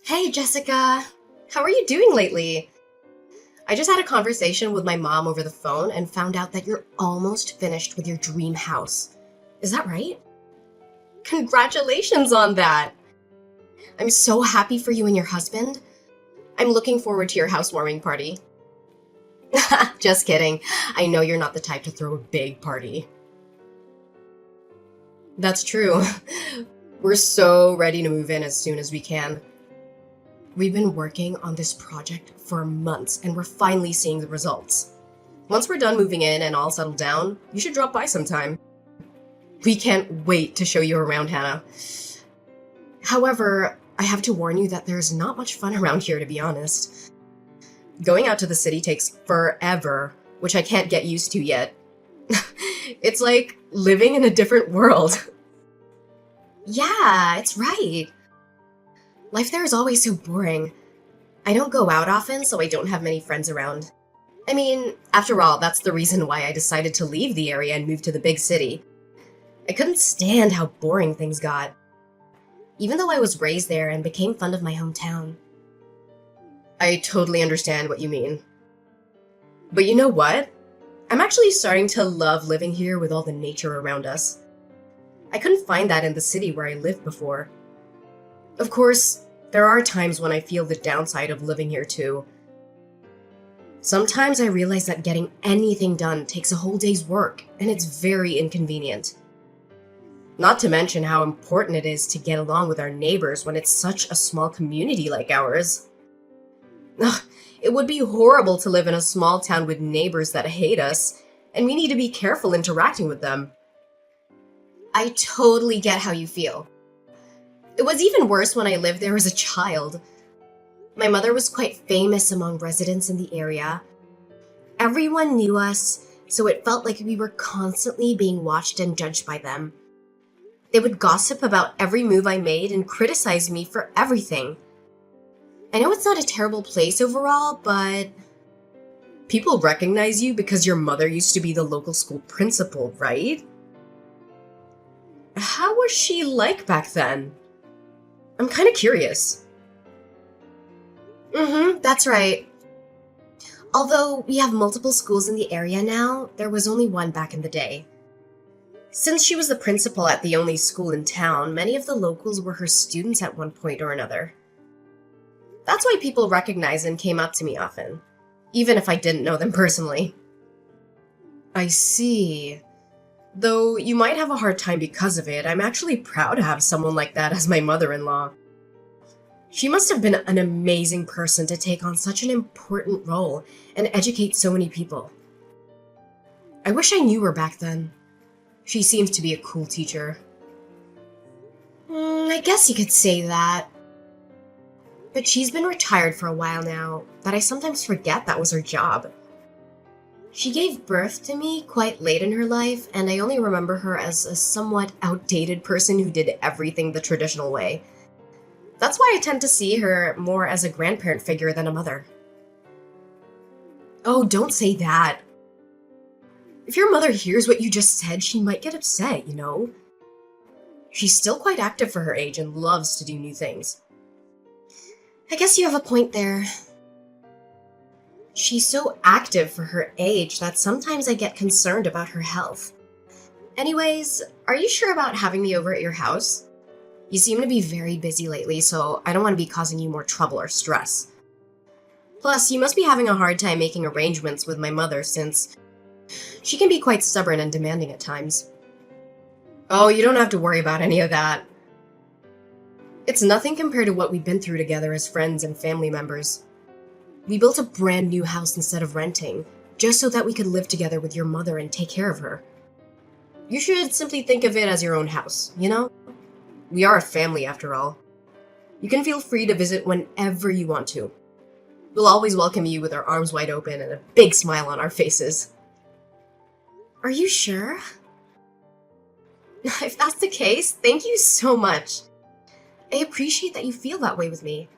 Hey, Jessica. How are you doing lately? I just had a conversation with my mom over the phone and found out that you're almost finished with your dream house. Is that right? Congratulations on that! I'm so happy for you and your husband. I'm looking forward to your housewarming party. Just kidding. I know you're not the type to throw a big party. That's true. We're so ready to move in as soon as we can. We've been working on this project for months and we're finally seeing the results. Once we're done moving in and all settled down, you should drop by sometime. We can't wait to show you around, Hannah. However, I have to warn you that there's not much fun around here, to be honest. Going out to the city takes forever, which I can't get used to yet. It's like living in a different world. Yeah, it's right. Life there is always so boring. I don't go out often, so I don't have many friends around. I mean, after all, that's the reason why I decided to leave the area and move to the big city. I couldn't stand how boring things got, even though I was raised there and became fond of my hometown. I totally understand what you mean. But you know what? I'm actually starting to love living here with all the nature around us. I couldn't find that in the city where I lived before. Of course, there are times when I feel the downside of living here too. Sometimes I realize that getting anything done takes a whole day's work, and it's very inconvenient. Not to mention how important it is to get along with our neighbors when it's such a small community like ours. Ugh, it would be horrible to live in a small town with neighbors that hate us, and we need to be careful interacting with them. I totally get how you feel. It was even worse when I lived there as a child. My mother was quite famous among residents in the area. Everyone knew us, so it felt like we were constantly being watched and judged by them. They would gossip about every move I made and criticize me for everything. I know it's not a terrible place overall, but people recognize you because your mother used to be the local school principal, right? How was she like back then? I'm kind of curious. That's right. Although we have multiple schools in the area now, there was only one back in the day. Since she was the principal at the only school in town, many of the locals were her students at one point or another. That's why people recognized and came up to me often, even if I didn't know them personally. I see. Though you might have a hard time because of it, I'm actually proud to have someone like that as my mother-in-law. She must have been an amazing person to take on such an important role and educate so many people. I wish I knew her back then. She seems to be a cool teacher. I guess you could say that. But she's been retired for a while now, but I sometimes forget that was her job. She gave birth to me quite late in her life, and I only remember her as a somewhat outdated person who did everything the traditional way. That's why I tend to see her more as a grandparent figure than a mother. Oh, don't say that. If your mother hears what you just said, she might get upset, you know? She's still quite active for her age and loves to do new things. I guess you have a point there. She's so active for her age that sometimes I get concerned about her health. Anyways, are you sure about having me over at your house? You seem to be very busy lately, so I don't want to be causing you more trouble or stress. Plus, you must be having a hard time making arrangements with my mother since she can be quite stubborn and demanding at times. Oh, you don't have to worry about any of that. It's nothing compared to what we've been through together as friends and family members. We built a brand new house instead of renting, just so that we could live together with your mother and take care of her. You should simply think of it as your own house, you know? We are a family after all. You can feel free to visit whenever you want to. We'll always welcome you with our arms wide open and a big smile on our faces. Are you sure? If that's the case, thank you so much. I appreciate that you feel that way with me.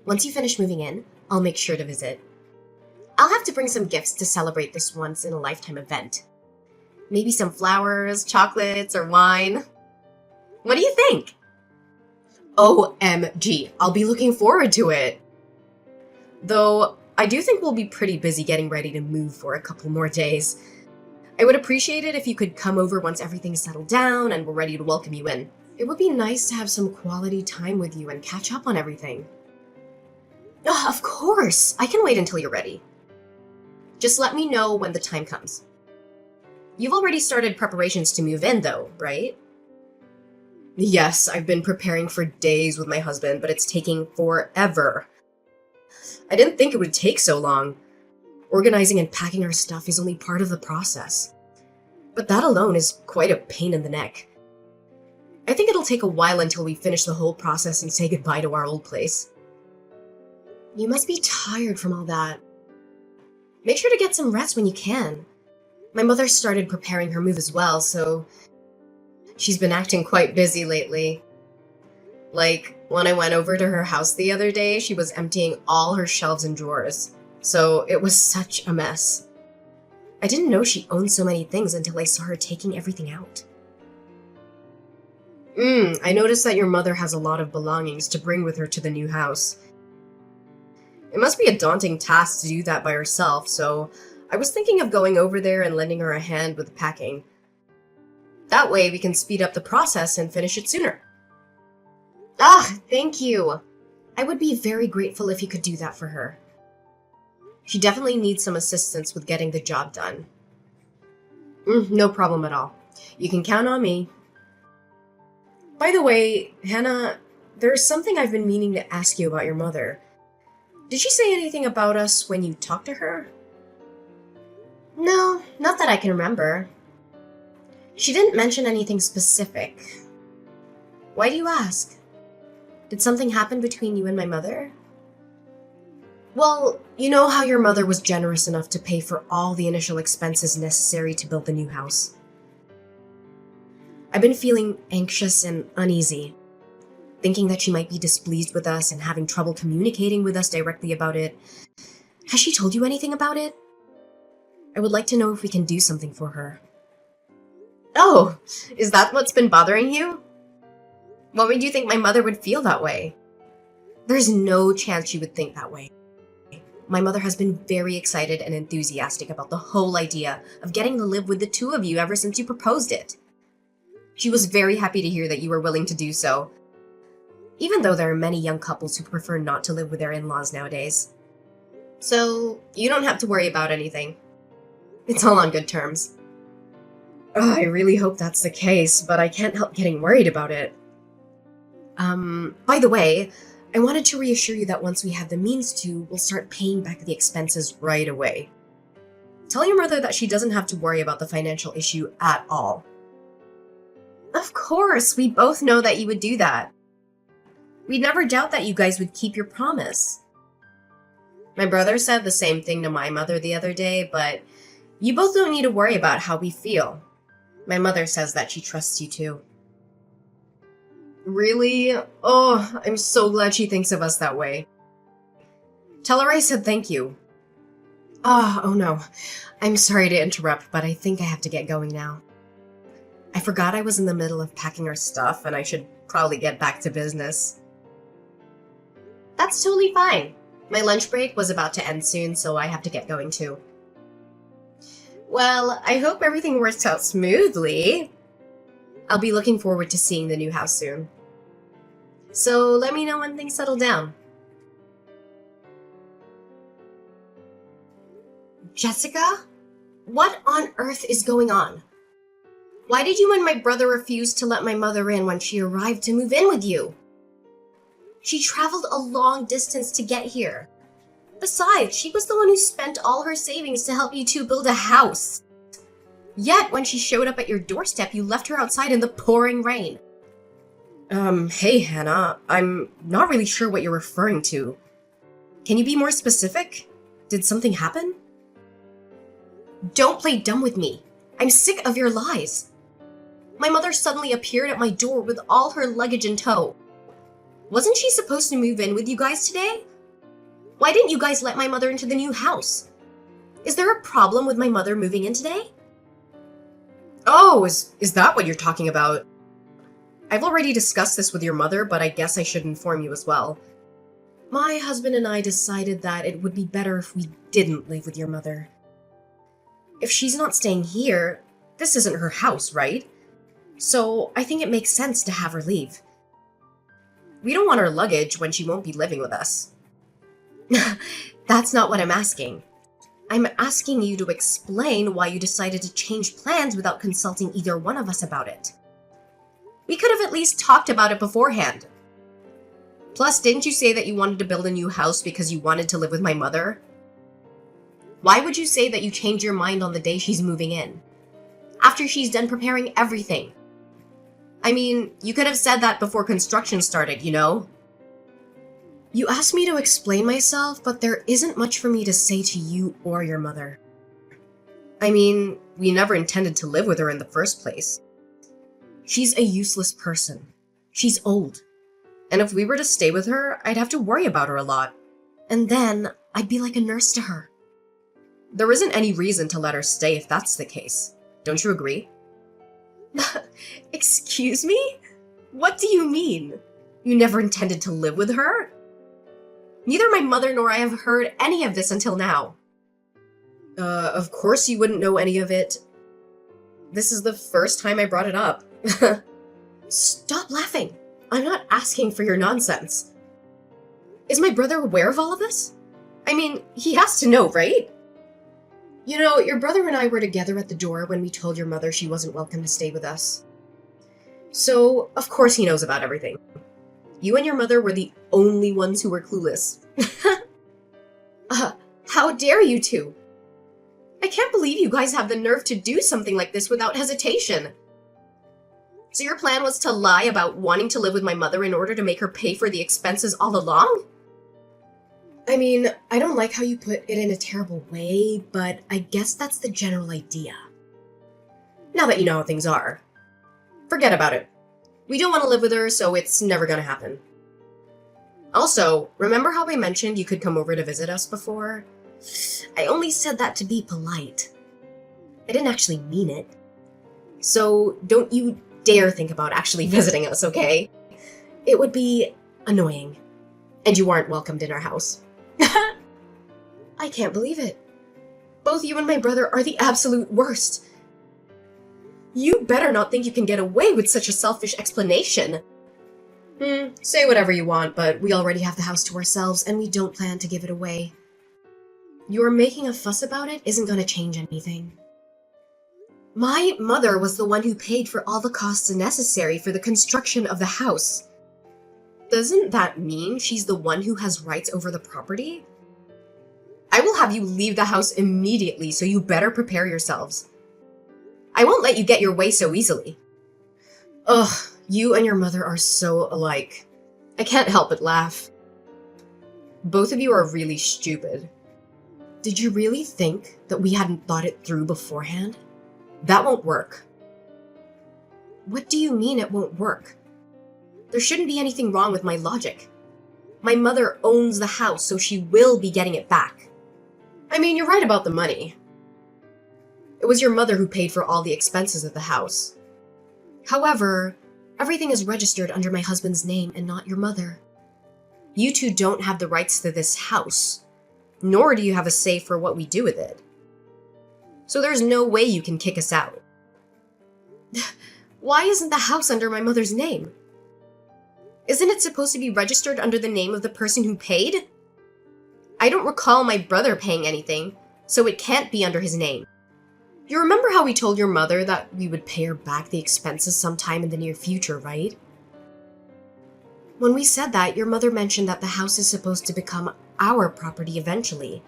Once you finish moving in, I'll make sure to visit. I'll have to bring some gifts to celebrate this once-in-a-lifetime event. Maybe some flowers, chocolates, or wine. What do you think? OMG, I'll be looking forward to it. Though, I do think we'll be pretty busy getting ready to move for a couple more days. I would appreciate it if you could come over once everything's settled down and we're ready to welcome you in. It would be nice to have some quality time with you and catch up on everything. Of course! I can wait until you're ready. Just let me know when the time comes. You've already started preparations to move in, though, right? Yes, I've been preparing for days with my husband, but it's taking forever. I didn't think it would take so long. Organizing and packing our stuff is only part of the process. But that alone is quite a pain in the neck. I think it'll take a while until we finish the whole process and say goodbye to our old place. You must be tired from all that. Make sure to get some rest when you can. My mother started preparing her move as well, so she's been acting quite busy lately. Like, when I went over to her house the other day, she was emptying all her shelves and drawers. So it was such a mess. I didn't know she owned so many things until I saw her taking everything out. I noticed that your mother has a lot of belongings to bring with her to the new house. It must be a daunting task to do that by herself, so I was thinking of going over there and lending her a hand with the packing. That way we can speed up the process and finish it sooner. Thank you. I would be very grateful if you could do that for her. She definitely needs some assistance with getting the job done. No problem at all. You can count on me. By the way, Hannah, there's something I've been meaning to ask you about your mother. Did she say anything about us when you talked to her? No, not that I can remember. She didn't mention anything specific. Why do you ask? Did something happen between you and my mother? Well, you know how your mother was generous enough to pay for all the initial expenses necessary to build the new house. I've been feeling anxious and uneasy, thinking that she might be displeased with us and having trouble communicating with us directly about it. Has she told you anything about it? I would like to know if we can do something for her. Oh, is that what's been bothering you? What made you think my mother would feel that way? There's no chance she would think that way. My mother has been very excited and enthusiastic about the whole idea of getting to live with the two of you ever since you proposed it. She was very happy to hear that you were willing to do so, even though there are many young couples who prefer not to live with their in-laws nowadays. So, you don't have to worry about anything. It's all on good terms. I really hope that's the case, but I can't help getting worried about it. By the way, I wanted to reassure you that once we have the means to, we'll start paying back the expenses right away. Tell your mother that she doesn't have to worry about the financial issue at all. Of course, we both know that you would do that. We'd never doubt that you guys would keep your promise. My brother said the same thing to my mother the other day, but you both don't need to worry about how we feel. My mother says that she trusts you too. Really? Oh, I'm so glad she thinks of us that way. Tell her I said thank you. Oh no. I'm sorry to interrupt, but I think I have to get going now. I forgot I was in the middle of packing our stuff, and I should probably get back to business. That's totally fine. My lunch break was about to end soon, so I have to get going too. Well, I hope everything works out smoothly. I'll be looking forward to seeing the new house soon. So let me know when things settle down. Jessica? What on earth is going on? Why did you and my brother refuse to let my mother in when she arrived to move in with you? She traveled a long distance to get here. Besides, she was the one who spent all her savings to help you two build a house. Yet, when she showed up at your doorstep, you left her outside in the pouring rain. Hey, Hannah, I'm not really sure what you're referring to. Can you be more specific? Did something happen? Don't play dumb with me. I'm sick of your lies. My mother suddenly appeared at my door with all her luggage in tow. Wasn't she supposed to move in with you guys today? Why didn't you guys let my mother into the new house? Is there a problem with my mother moving in today? Oh, is that what you're talking about? I've already discussed this with your mother, but I guess I should inform you as well. My husband and I decided that it would be better if we didn't live with your mother. If she's not staying here, this isn't her house, right? So I think it makes sense to have her leave. We don't want her luggage when she won't be living with us. That's not what I'm asking. I'm asking you to explain why you decided to change plans without consulting either one of us about it. We could have at least talked about it beforehand. Plus, didn't you say that you wanted to build a new house because you wanted to live with my mother? Why would you say that you changed your mind on the day she's moving in? After she's done preparing everything. I mean, you could have said that before construction started, you know? You asked me to explain myself, but there isn't much for me to say to you or your mother. I mean, we never intended to live with her in the first place. She's a useless person. She's old. And if we were to stay with her, I'd have to worry about her a lot. And then, I'd be like a nurse to her. There isn't any reason to let her stay if that's the case. Don't you agree? Excuse me? What do you mean? You never intended to live with her? Neither my mother nor I have heard any of this until now. Of course you wouldn't know any of it. This is the first time I brought it up. Stop laughing. I'm not asking for your nonsense. Is my brother aware of all of this? I mean, he has to know, right? You know, your brother and I were together at the door when we told your mother she wasn't welcome to stay with us. So, of course he knows about everything. You and your mother were the only ones who were clueless. How dare you two? I can't believe you guys have the nerve to do something like this without hesitation. So your plan was to lie about wanting to live with my mother in order to make her pay for the expenses all along? I mean, I don't like how you put it in a terrible way, but I guess that's the general idea. Now that you know how things are, forget about it. We don't want to live with her, so it's never gonna happen. Also, remember how I mentioned you could come over to visit us before? I only said that to be polite. I didn't actually mean it. So don't you dare think about actually visiting us, okay? It would be annoying. And you aren't welcomed in our house. I can't believe it. Both you and my brother are the absolute worst. You better not think you can get away with such a selfish explanation. Say whatever you want, but we already have the house to ourselves and we don't plan to give it away. Your making a fuss about it isn't going to change anything. My mother was the one who paid for all the costs necessary for the construction of the house. Doesn't that mean she's the one who has rights over the property? I will have you leave the house immediately, so you better prepare yourselves. I won't let you get your way so easily. Ugh, you and your mother are so alike. I can't help but laugh. Both of you are really stupid. Did you really think that we hadn't thought it through beforehand? That won't work. What do you mean it won't work? There shouldn't be anything wrong with my logic. My mother owns the house, so she will be getting it back. I mean, you're right about the money. It was your mother who paid for all the expenses of the house. However, everything is registered under my husband's name and not your mother. You two don't have the rights to this house, nor do you have a say for what we do with it. So there's no way you can kick us out. Why isn't the house under my mother's name? Isn't it supposed to be registered under the name of the person who paid? I don't recall my brother paying anything, so it can't be under his name. You remember how we told your mother that we would pay her back the expenses sometime in the near future, right? When we said that, your mother mentioned that the house is supposed to become our property eventually.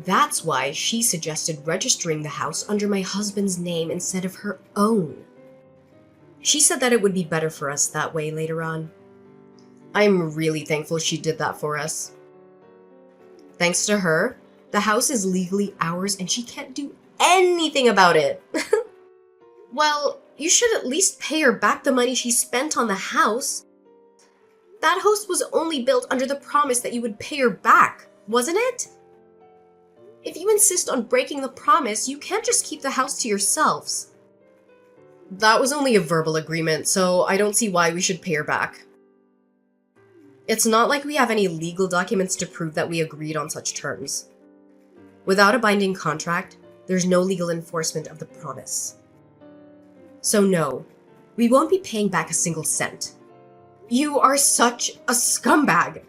That's why she suggested registering the house under my husband's name instead of her own. She said that it would be better for us that way later on. I'm really thankful she did that for us. Thanks to her, the house is legally ours and she can't do anything about it. Well, you should at least pay her back the money she spent on the house. That house was only built under the promise that you would pay her back, wasn't it? If you insist on breaking the promise, you can't just keep the house to yourselves. That was only a verbal agreement, so I don't see why we should pay her back. It's not like we have any legal documents to prove that we agreed on such terms. Without a binding contract, there's no legal enforcement of the promise. So no, we won't be paying back a single cent. You are such a scumbag!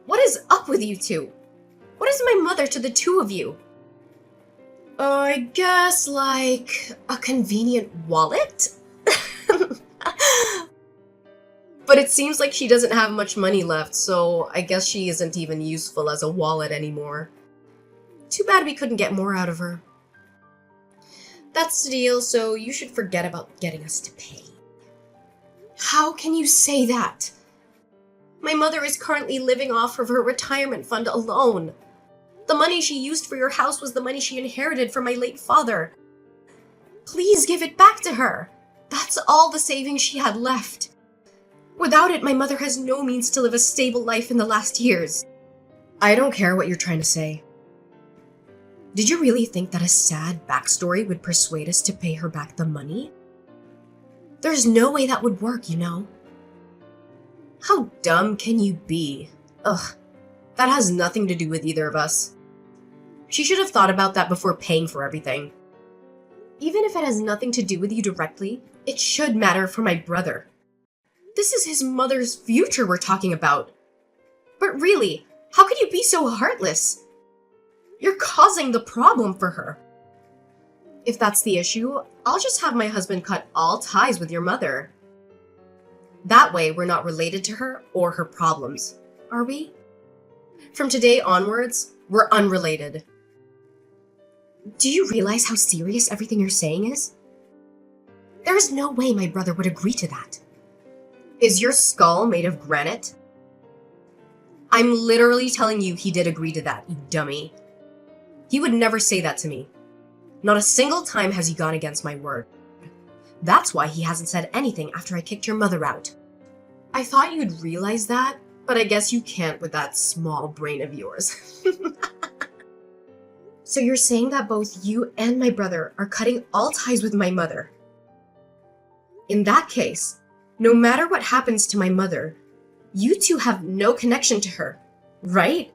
What is up with you two? What is my mother to the two of you? I guess, like, a convenient wallet? But it seems like she doesn't have much money left, so I guess she isn't even useful as a wallet anymore. Too bad we couldn't get more out of her. That's the deal, so you should forget about getting us to pay. How can you say that? My mother is currently living off of her retirement fund alone. The money she used for your house was the money she inherited from my late father. Please give it back to her. That's all the savings she had left. Without it, my mother has no means to live a stable life in the last years. I don't care what you're trying to say. Did you really think that a sad backstory would persuade us to pay her back the money? There's no way that would work, you know. How dumb can you be? Ugh, that has nothing to do with either of us. She should have thought about that before paying for everything. Even if it has nothing to do with you directly, it should matter for my brother. This is his mother's future we're talking about. But really, how could you be so heartless? You're causing the problem for her. If that's the issue, I'll just have my husband cut all ties with your mother. That way, we're not related to her or her problems, are we? From today onwards, we're unrelated. Do you realize how serious everything you're saying is? There is no way my brother would agree to that. Is your skull made of granite? I'm literally telling you he did agree to that, you dummy. He would never say that to me. Not a single time has he gone against my word. That's why he hasn't said anything after I kicked your mother out. I thought you'd realize that, but I guess you can't with that small brain of yours. So you're saying that both you and my brother are cutting all ties with my mother. In that case, no matter what happens to my mother, you two have no connection to her, right?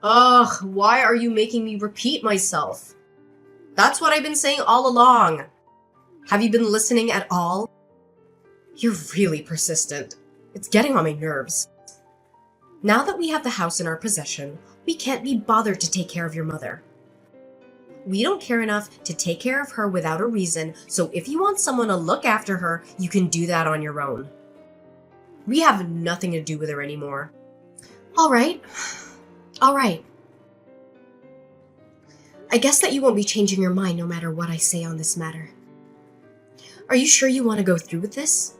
Ugh, why are you making me repeat myself? That's what I've been saying all along. Have you been listening at all? You're really persistent. It's getting on my nerves. Now that we have the house in our possession, we can't be bothered to take care of your mother. We don't care enough to take care of her without a reason, so if you want someone to look after her, you can do that on your own. We have nothing to do with her anymore. All right. I guess that you won't be changing your mind no matter what I say on this matter. Are you sure you want to go through with this?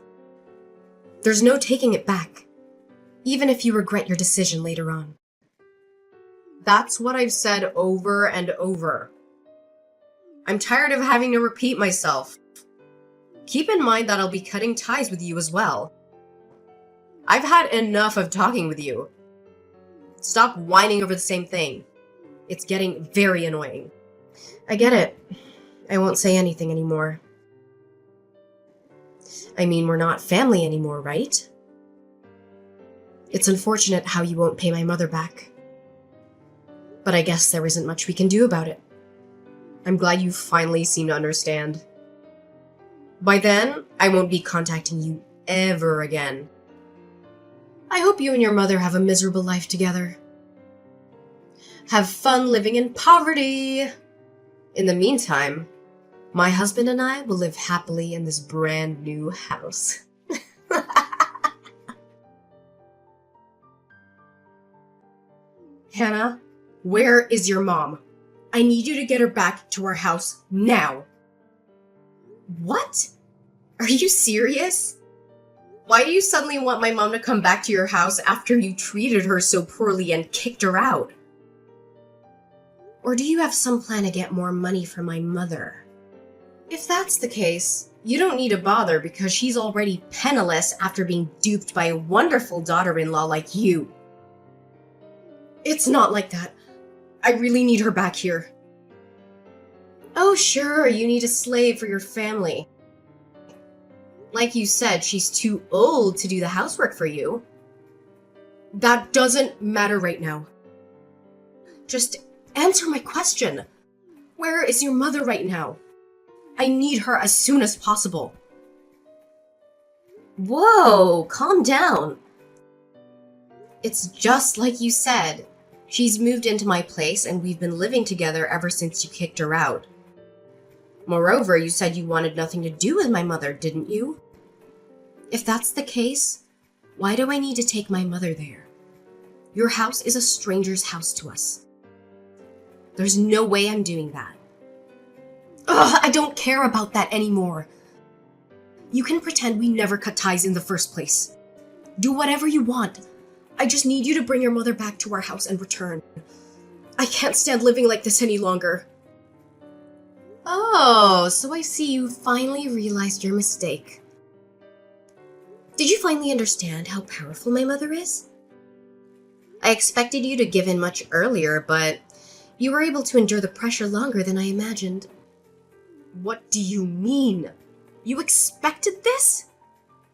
There's no taking it back, even if you regret your decision later on. That's what I've said over and over. I'm tired of having to repeat myself. Keep in mind that I'll be cutting ties with you as well. I've had enough of talking with you. Stop whining over the same thing. It's getting very annoying. I get it. I won't say anything anymore. I mean, we're not family anymore, right? It's unfortunate how you won't pay my mother back. But I guess there isn't much we can do about it. I'm glad you finally seem to understand. By then, I won't be contacting you ever again. I hope you and your mother have a miserable life together. Have fun living in poverty! In the meantime, my husband and I will live happily in this brand new house. Hannah, where is your mom? I need you to get her back to our house now. What? Are you serious? Why do you suddenly want my mom to come back to your house after you treated her so poorly and kicked her out? Or do you have some plan to get more money from my mother? If that's the case, you don't need to bother because she's already penniless after being duped by a wonderful daughter-in-law like you. It's not like that. I really need her back here. Oh, sure, you need a slave for your family. Like you said, she's too old to do the housework for you. That doesn't matter right now. Just answer my question. Where is your mother right now? I need her as soon as possible. Whoa, calm down. It's just like you said. She's moved into my place and we've been living together ever since you kicked her out. Moreover, you said you wanted nothing to do with my mother, didn't you? If that's the case, why do I need to take my mother there? Your house is a stranger's house to us. There's no way I'm doing that. Ugh, I don't care about that anymore. You can pretend we never cut ties in the first place. Do whatever you want. I just need you to bring your mother back to our house and return. I can't stand living like this any longer. Oh, so I see you finally realized your mistake. Did you finally understand how powerful my mother is? I expected you to give in much earlier, but you were able to endure the pressure longer than I imagined. What do you mean? You expected this?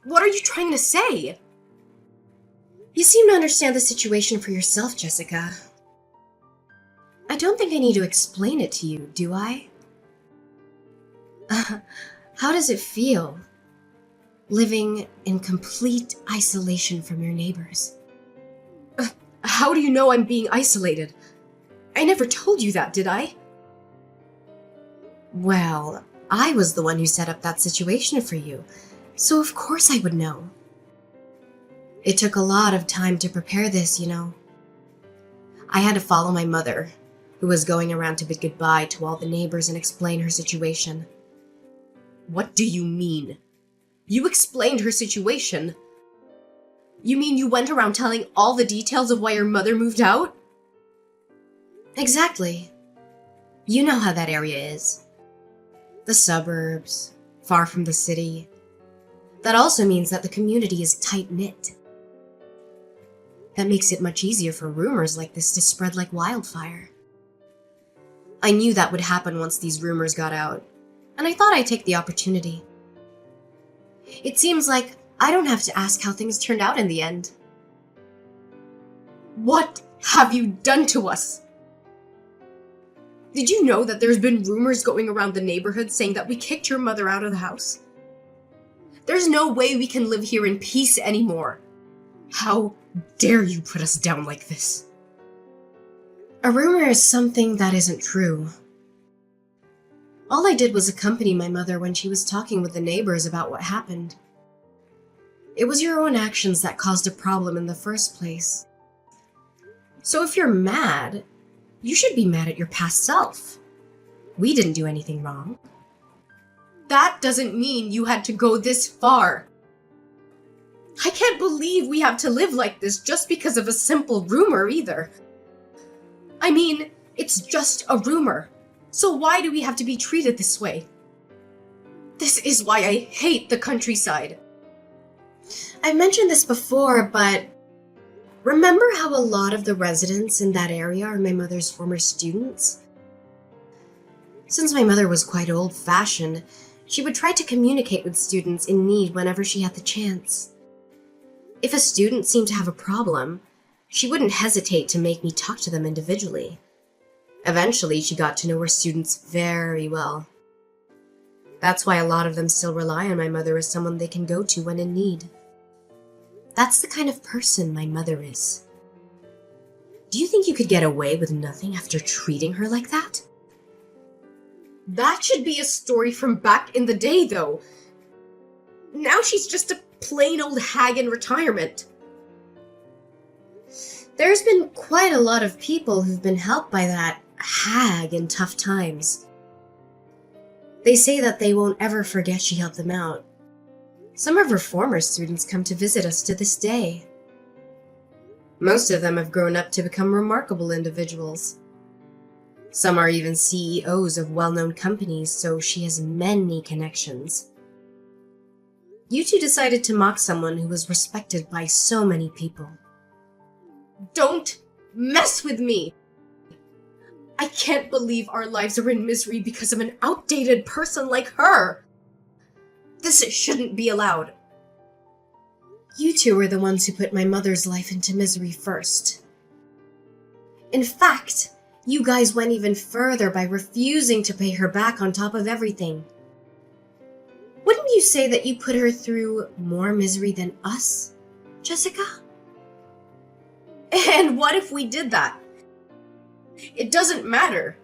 What are you trying to say? You seem to understand the situation for yourself, Jessica. I don't think I need to explain it to you, do I? How does it feel? Living in complete isolation from your neighbors. How do you know I'm being isolated? I never told you that, did I? Well, I was the one who set up that situation for you, so of course I would know. It took a lot of time to prepare this, you know. I had to follow my mother, who was going around to bid goodbye to all the neighbors and explain her situation. What do you mean? You explained her situation? You mean you went around telling all the details of why your mother moved out? Exactly. You know how that area is. The suburbs, far from the city. That also means that the community is tight-knit. That makes it much easier for rumors like this to spread like wildfire. I knew that would happen once these rumors got out, and I thought I'd take the opportunity. It seems like I don't have to ask how things turned out in the end. What have you done to us? Did you know that there's been rumors going around the neighborhood saying that we kicked your mother out of the house? There's no way we can live here in peace anymore. How dare you put us down like this? A rumor is something that isn't true. All I did was accompany my mother when she was talking with the neighbors about what happened. It was your own actions that caused a problem in the first place. So if you're mad, you should be mad at your past self. We didn't do anything wrong. That doesn't mean you had to go this far. I can't believe we have to live like this just because of a simple rumor either. I mean, it's just a rumor. So why do we have to be treated this way? This is why I hate the countryside. I've mentioned this before, but remember how a lot of the residents in that area are my mother's former students? Since my mother was quite old-fashioned, she would try to communicate with students in need whenever she had the chance. If a student seemed to have a problem, she wouldn't hesitate to make me talk to them individually. Eventually, she got to know her students very well. That's why a lot of them still rely on my mother as someone they can go to when in need. That's the kind of person my mother is. Do you think you could get away with nothing after treating her like that? That should be a story from back in the day, though. Now she's just a plain old hag in retirement. There's been quite a lot of people who've been helped by that hag in tough times. They say that they won't ever forget she helped them out. Some of her former students come to visit us to this day. Most of them have grown up to become remarkable individuals. Some are even CEOs of well-known companies, so she has many connections. You two decided to mock someone who was respected by so many people. Don't mess with me! I can't believe our lives are in misery because of an outdated person like her! This shouldn't be allowed. You two are the ones who put my mother's life into misery first. In fact, you guys went even further by refusing to pay her back on top of everything. Wouldn't you say that you put her through more misery than us, Jessica? And what if we did that? It doesn't matter.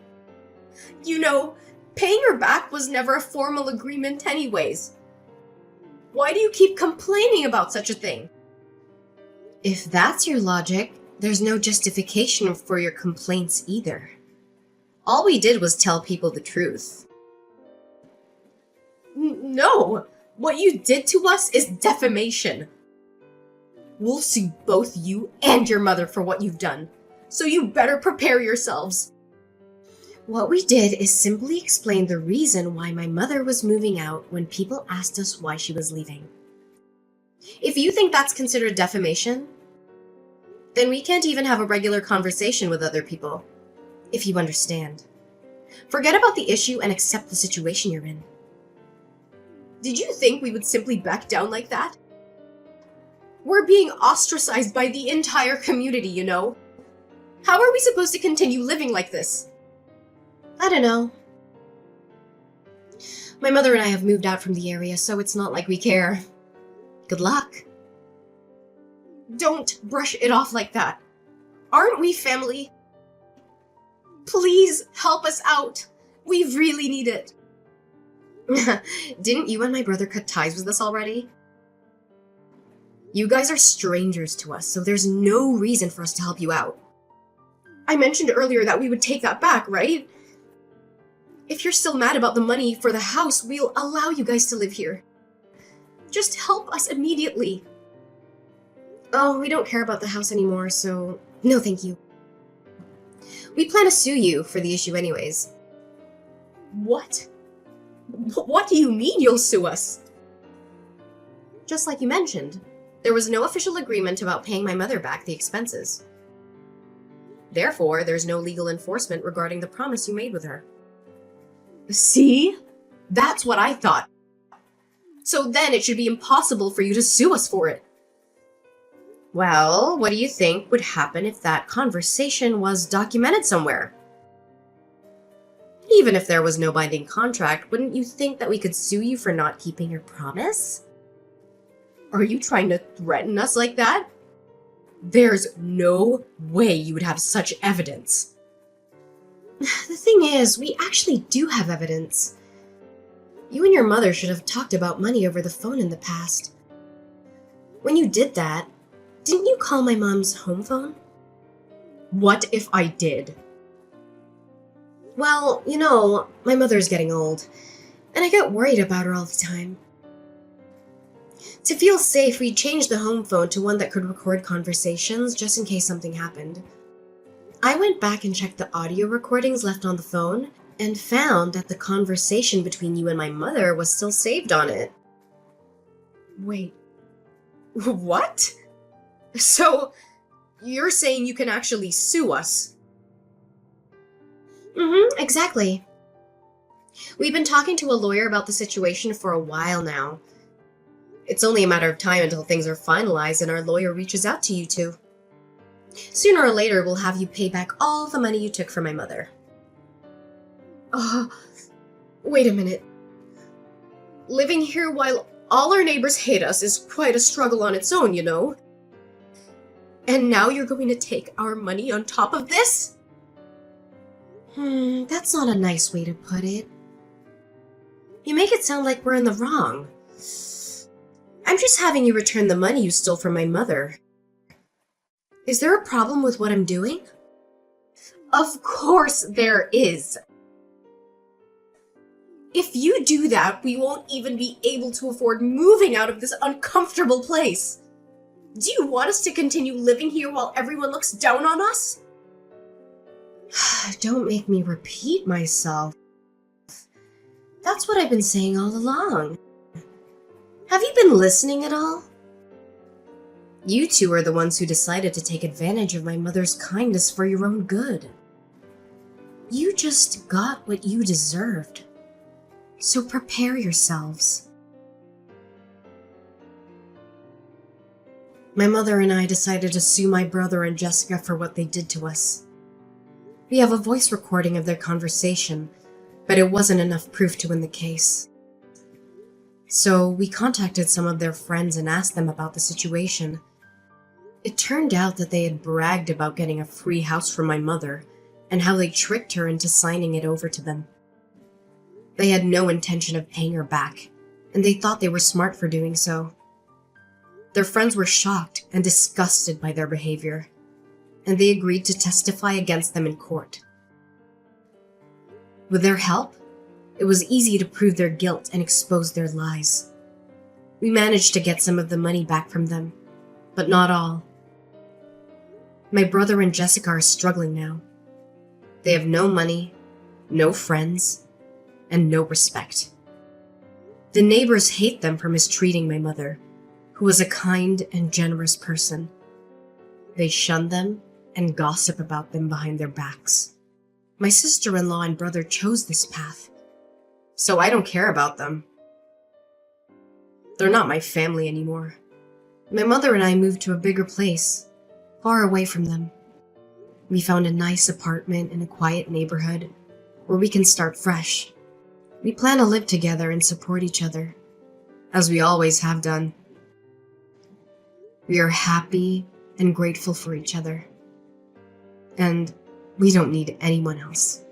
You know, paying her back was never a formal agreement anyways. Why do you keep complaining about such a thing? If that's your logic, there's no justification for your complaints either. All we did was tell people the truth. No! What you did to us is defamation. We'll sue both you and your mother for what you've done, so you better prepare yourselves. What we did is simply explain the reason why my mother was moving out when people asked us why she was leaving. If you think that's considered defamation, then we can't even have a regular conversation with other people, if you understand. Forget about the issue and accept the situation you're in. Did you think we would simply back down like that? We're being ostracized by the entire community, you know? How are we supposed to continue living like this? I don't know. My mother and I have moved out from the area, so it's not like we care. Good luck. Don't brush it off like that. Aren't we family? Please help us out. We really need it. Didn't you and my brother cut ties with us already? You guys are strangers to us, so there's no reason for us to help you out. I mentioned earlier that we would take that back, right? If you're still mad about the money for the house, we'll allow you guys to live here. Just help us immediately. Oh, we don't care about the house anymore, so no thank you. We plan to sue you for the issue anyways. What? What do you mean you'll sue us? Just like you mentioned, there was no official agreement about paying my mother back the expenses. Therefore, there's no legal enforcement regarding the promise you made with her. See? That's what I thought. So then it should be impossible for you to sue us for it. Well, what do you think would happen if that conversation was documented somewhere? Even if there was no binding contract, wouldn't you think that we could sue you for not keeping your promise? Are you trying to threaten us like that? There's no way you would have such evidence. The thing is, we actually do have evidence. You and your mother should have talked about money over the phone in the past. When you did that, didn't you call my mom's home phone? What if I did? Well, you know, my mother's getting old, and I get worried about her all the time. To feel safe, we changed the home phone to one that could record conversations just in case something happened. I went back and checked the audio recordings left on the phone and found that the conversation between you and my mother was still saved on it. Wait, what? So, you're saying you can actually sue us? Exactly. We've been talking to a lawyer about the situation for a while now. It's only a matter of time until things are finalized and our lawyer reaches out to you two. Sooner or later, we'll have you pay back all the money you took from my mother. Wait a minute. Living here while all our neighbors hate us is quite a struggle on its own, you know? And now you're going to take our money on top of this? That's not a nice way to put it. You make it sound like we're in the wrong. I'm just having you return the money you stole from my mother. Is there a problem with what I'm doing? Of course there is. If you do that, we won't even be able to afford moving out of this uncomfortable place. Do you want us to continue living here while everyone looks down on us? Don't make me repeat myself. That's what I've been saying all along. Have you been listening at all? You two are the ones who decided to take advantage of my mother's kindness for your own good. You just got what you deserved. So prepare yourselves. My mother and I decided to sue my brother and Jessica for what they did to us. We have a voice recording of their conversation, but it wasn't enough proof to win the case. So we contacted some of their friends and asked them about the situation. It turned out that they had bragged about getting a free house from my mother and how they tricked her into signing it over to them. They had no intention of paying her back, and they thought they were smart for doing so. Their friends were shocked and disgusted by their behavior, and they agreed to testify against them in court. With their help, it was easy to prove their guilt and expose their lies. We managed to get some of the money back from them, but not all. My brother and Jessica are struggling now. They have no money, no friends, and no respect. The neighbors hate them for mistreating my mother, who was a kind and generous person. They shun them and gossip about them behind their backs. My sister-in-law and brother chose this path, so I don't care about them. They're not my family anymore. My mother and I moved to a bigger place, far away from them. We found a nice apartment in a quiet neighborhood where we can start fresh. We plan to live together and support each other, as we always have done. We are happy and grateful for each other, and we don't need anyone else.